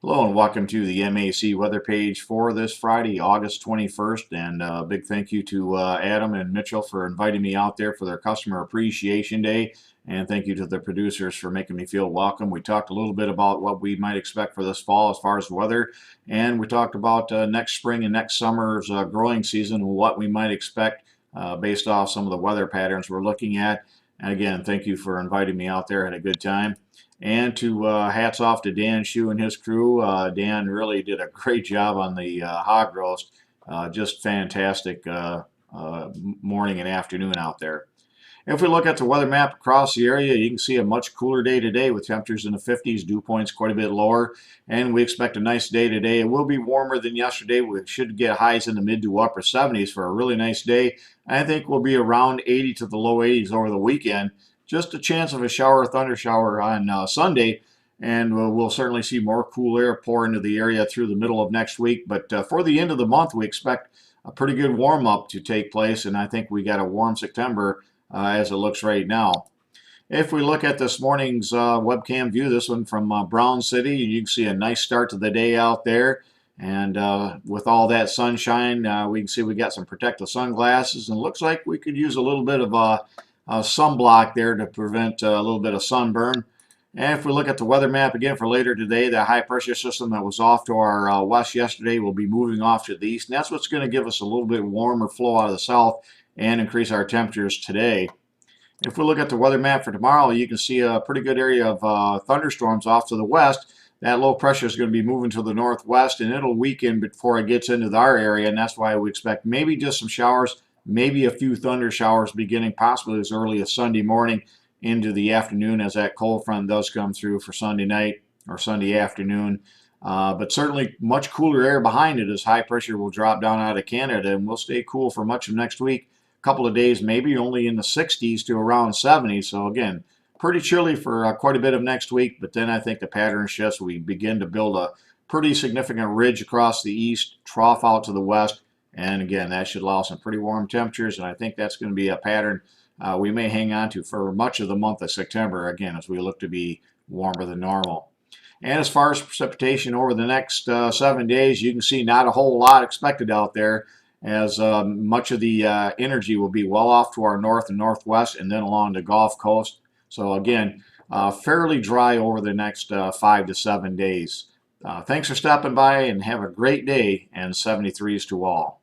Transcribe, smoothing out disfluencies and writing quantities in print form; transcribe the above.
Hello and welcome to the MAC weather page for this Friday, August 21st. And a big thank you to Adam and Mitchell for inviting me out there for their Customer Appreciation Day. And thank you to the producers for making me feel welcome. We talked a little bit about what we might expect for this fall as far as weather. And we talked about next spring and next summer's growing season and what we might expect based off some of the weather patterns we're looking at. And again, thank you for inviting me out there. Had a good time. And to hats off to Dan Shue and his crew. Dan really did a great job on the hog roast. Just fantastic morning and afternoon out there. If we look at the weather map across the area, you can see a much cooler day today with temperatures in the 50s, dew points quite a bit lower, and we expect a nice day today. It will be warmer than yesterday. We should get highs in the mid to upper 70s for a really nice day. I think we'll be around 80 to the low 80s over the weekend. Just a chance of a shower or thunder shower on Sunday, and we'll certainly see more cool air pour into the area through the middle of next week. But for the end of the month, we expect a pretty good warm up to take place, and I think we got a warm September as it looks right now. If we look at this morning's webcam view, this one from Brown City, you can see a nice start to the day out there. And with all that sunshine, we can see we got some protective sunglasses, and it looks like we could use a little bit of sunblock there to prevent a little bit of sunburn. And if we look at the weather map again for later today, the high pressure system that was off to our west yesterday will be moving off to the east. And that's what's going to give us a little bit warmer flow out of the south and increase our temperatures today. If we look at the weather map for tomorrow, you can see a pretty good area of thunderstorms off to the west. That low pressure is going to be moving to the northwest, and it'll weaken before it gets into our area, and that's why we expect maybe just some showers, maybe a few thunder showers beginning possibly as early as Sunday morning into the afternoon as that cold front does come through for Sunday night or Sunday afternoon. But certainly much cooler air behind it as high pressure will drop down out of Canada, and we'll stay cool for much of next week. Couple of days maybe only in the 60s to around 70. So again, pretty chilly for quite a bit of next week, but then I think the pattern shifts. We begin to build a pretty significant ridge across the east, trough out to the west, and again, that should allow some pretty warm temperatures, and I think that's going to be a pattern we may hang on to for much of the month of September, again, as we look to be warmer than normal. And as far as precipitation over the next 7 days, you can see not a whole lot expected out there, as much of the energy will be well off to our north and northwest and then along the Gulf Coast. So again, fairly dry over the next 5 to 7 days. Thanks for stopping by and have a great day, and 73s to all.